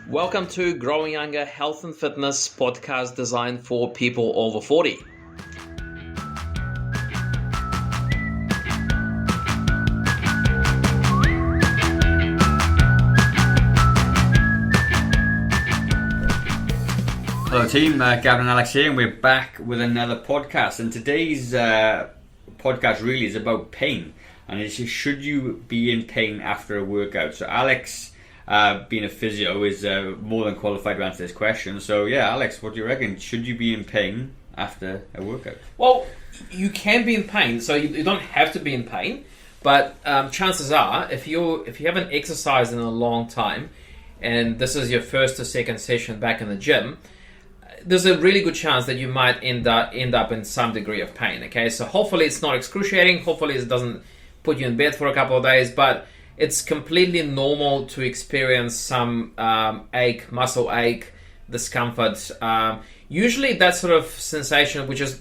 Welcome to Growing Younger Health and Fitness podcast designed for people over 40. Hello team, Gavin and Alex here, and we're back with another podcast. And today's podcast really is about pain, and it's should you be in pain after a workout? So Alex, being a physio, is more than qualified to answer this question. So yeah, Alex, what do you reckon? Should you be in pain after a workout? Well, you can be in pain, so you don't have to be in pain. But chances are, if you haven't exercised in a long time, and this is your first or second session back in the gym, there's a really good chance that you might end up in some degree of pain. Okay, so hopefully it's not excruciating. Hopefully it doesn't put you in bed for a couple of days, but it's completely normal to experience some ache, muscle ache, discomfort. Usually that sort of sensation, which is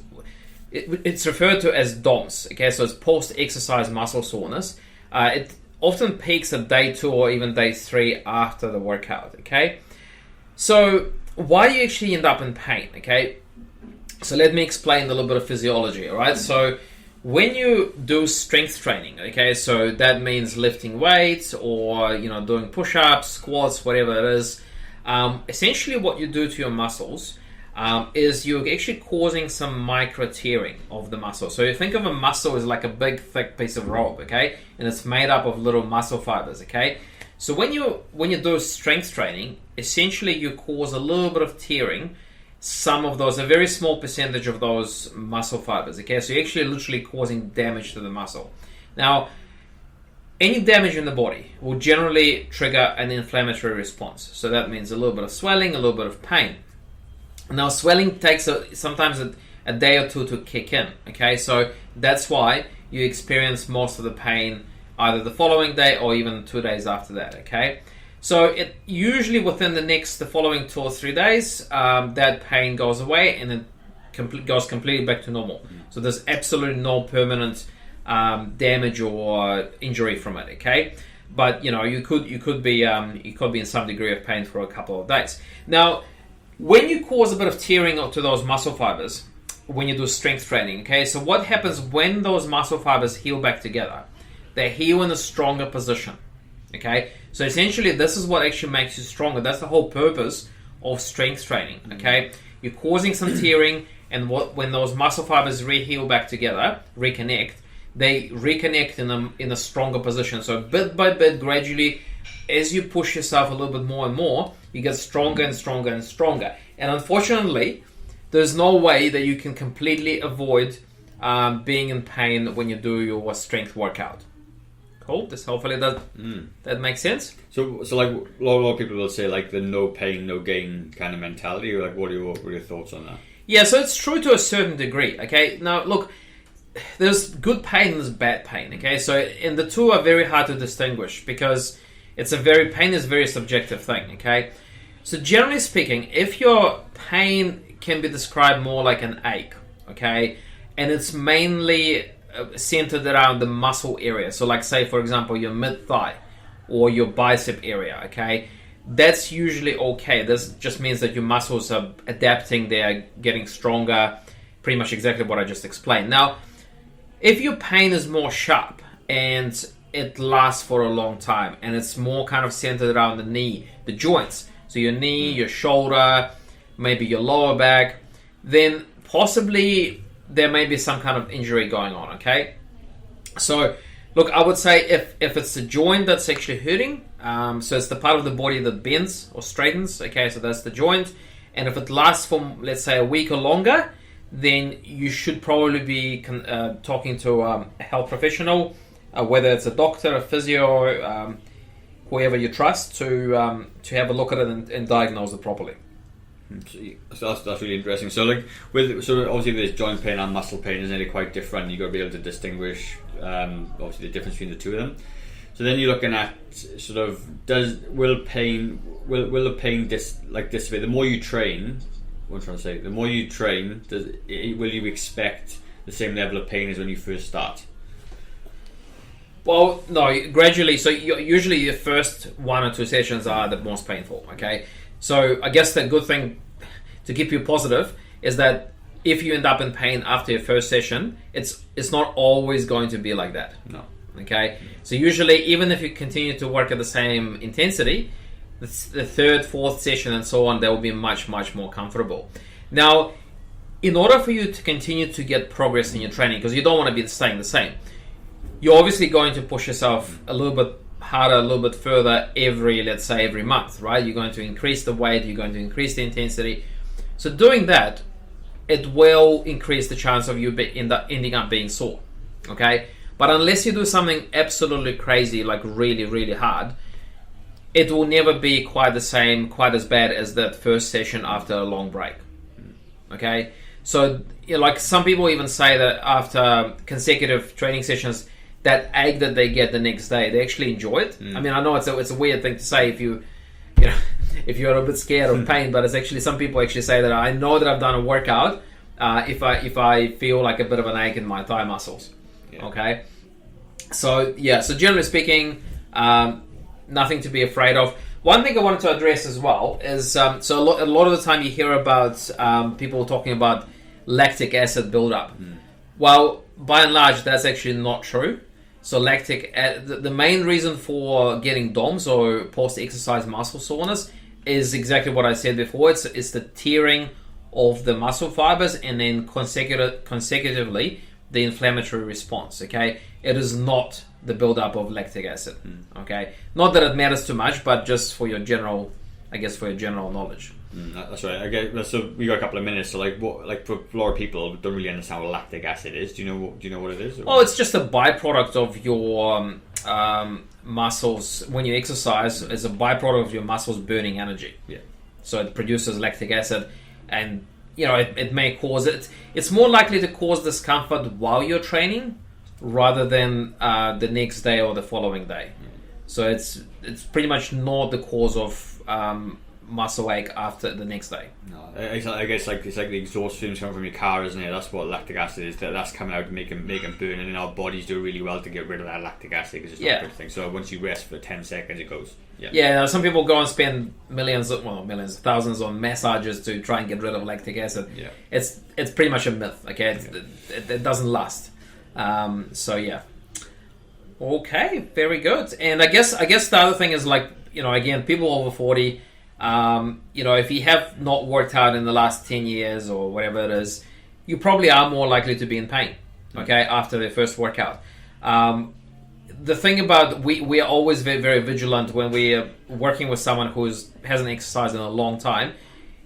it's referred to as DOMS. Okay, so it's post-exercise muscle soreness. It often peaks at day 2 or even day 3 after the workout. Okay, so why do you actually end up in pain? Okay, so let me explain a little bit of physiology. All right, so when you do strength training, okay, so that means lifting weights or doing push-ups, squats, whatever it is. Essentially, what you do to your muscles is you're actually causing some micro tearing of the muscle. So you think of a muscle as like a big, thick piece of rope, okay, and it's made up of little muscle fibers, okay. So when you do strength training, essentially you cause a little bit of tearing. Some of those, a very small percentage of those muscle fibers, okay? So you're actually literally causing damage to the muscle. Now, any damage in the body will generally trigger an inflammatory response. So that means a little bit of swelling, a little bit of pain. Now, swelling takes sometimes a day or two to kick in, okay? So that's why you experience most of the pain either the following day or even 2 days after that, okay? So it usually within the following 2 or 3 days, that pain goes away and it goes completely back to normal. So there's absolutely no permanent damage or injury from it. Okay, but you could be in some degree of pain for a couple of days. Now, when you cause a bit of tearing to those muscle fibers when you do strength training, okay, so what happens when those muscle fibers heal back together? They heal in a stronger position. Okay, so essentially this is what actually makes you stronger. That's the whole purpose of strength training. Okay, you're causing some tearing, and when those muscle fibers re-heal back together, they reconnect in a stronger position. So bit by bit, gradually, as you push yourself a little bit more and more, you get stronger and stronger and stronger. And unfortunately, there's no way that you can completely avoid being in pain when you do your strength workout. Cool. Hopefully that makes sense. So like a lot of people will say like the no pain, no gain kind of mentality. Or like, what are your thoughts on that? Yeah, so it's true to a certain degree. Okay, now look, there's good pain and there's bad pain. Okay, so and the two are very hard to distinguish because pain is a very subjective thing. Okay, so generally speaking, if your pain can be described more like an ache, okay, and it's mainly centered around the muscle area. So like say for example your mid-thigh or your bicep area, okay, that's usually okay. This just means that your muscles are adapting, they're getting stronger, pretty much exactly what I just explained. Now, if your pain is more sharp and it lasts for a long time and it's more kind of centered around the knee, the joints, so your knee, your shoulder, maybe your lower back, then possibly there may be some kind of injury going on, okay? So, look, I would say if it's the joint that's actually hurting, so it's the part of the body that bends or straightens, okay, so that's the joint, and if it lasts for, let's say, a week or longer, then you should probably be talking to a health professional, whether it's a doctor, a physio, whoever you trust, to have a look at it and diagnose it properly. So that's really interesting. So obviously there's joint pain and muscle pain, isn't it? Quite different. You've got to be able to distinguish obviously the difference between the two of them. So then you're looking at sort of will the pain dissipate? The more you train, what I'm trying to say, the more you train, will you expect the same level of pain as when you first start? Well, no, gradually. So usually your first 1 or 2 sessions are the most painful. Okay, so I guess the good thing to keep you positive is that if you end up in pain after your first session, it's not always going to be like that. No. Okay, so usually even if you continue to work at the same intensity, the third, fourth session and so on, they will be much, much more comfortable. Now, in order for you to continue to get progress in your training, because you don't want to be staying the same, you're obviously going to push yourself a little bit harder, a little bit further let's say every month, right? You're going to increase the weight, you're going to increase the intensity. So doing that, it will increase the chance of you ending up being sore, okay? But unless you do something absolutely crazy, like really, really hard, it will never be quite the same, quite as bad as that first session after a long break, okay? So, like some people even say that after consecutive training sessions, that ache that they get the next day, they actually enjoy it. I mean, I know it's a weird thing to say if if you're a bit scared of pain, but it's actually, some people actually say that I know that I've done a workout if I feel like a bit of an ache in my thigh muscles. Yeah. Okay, so generally speaking, nothing to be afraid of. One thing I wanted to address as well is a lot of the time you hear about people talking about lactic acid buildup. Well, by and large, that's actually not true. So the main reason for getting DOMS or post-exercise muscle soreness is exactly what I said before. It's the tearing of the muscle fibers and then consecutively the inflammatory response. Okay, it is not the buildup of lactic acid. Okay, not that it matters too much, but just for your general knowledge. That's right. Okay, so we got a couple of minutes. So, for a lot of people don't really understand what lactic acid is. Do you know what it is? Or? Well, it's just a byproduct of your muscles when you exercise. It's a byproduct of your muscles burning energy. Yeah. So it produces lactic acid, and it may cause it. It's more likely to cause discomfort while you're training, rather than the next day or the following day. So it's pretty much not the cause of muscle ache after the next day. No, I guess it's like the exhaust fumes coming from your car, isn't it? That's what lactic acid is. That's coming out to make them burn, and then our bodies do really well to get rid of that lactic acid because it's not a good thing. So once you rest for 10 seconds, it goes. Yeah. Some people go and spend thousands on massages to try and get rid of lactic acid. Yeah. It's pretty much a myth. Okay, it doesn't last. Okay, very good. And I guess the other thing is again, people over 40. If you have not worked out in the last 10 years or whatever it is, you probably are more likely to be in pain, okay, after the first workout. The thing about, we are always very, very vigilant when we are working with someone who hasn't exercised in a long time,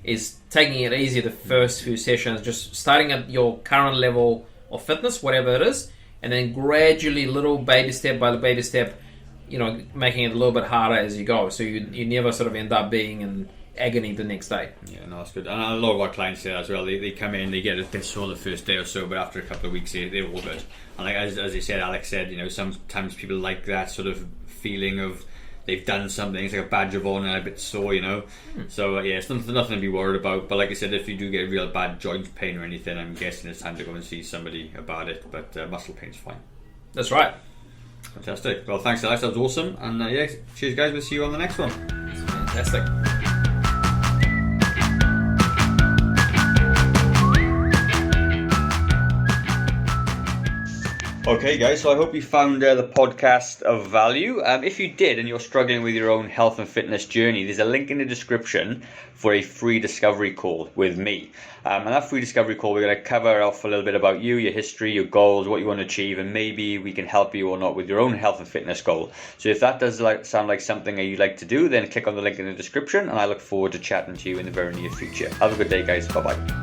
is taking it easy the first few sessions, just starting at your current level of fitness, whatever it is, and then gradually, little baby step by baby step, making it a little bit harder as you go, so you never sort of end up being in agony the next day. Yeah, no, that's good. And a lot of our clients say that as well. They come in, they get a bit sore the first day or so, but after a couple of weeks, they're all good. And as Alex said, sometimes people like that sort of feeling of they've done something. It's like a badge of honor, a bit sore, So it's nothing to be worried about. But like I said, if you do get real bad joint pain or anything, I'm guessing it's time to go and see somebody about it. But muscle pain's fine. That's right. Fantastic. Well, thanks, Alex. That was awesome. And cheers, guys. We'll see you on the next one. Fantastic. Okay, guys, so I hope you found the podcast of value. If you did and you're struggling with your own health and fitness journey, there's a link in the description for a free discovery call with me. And that free discovery call, we're going to cover off a little bit about you, your history, your goals, what you want to achieve, and maybe we can help you or not with your own health and fitness goal. So if that does sound like something that you'd like to do, then click on the link in the description, and I look forward to chatting to you in the very near future. Have a good day, guys. Bye-bye.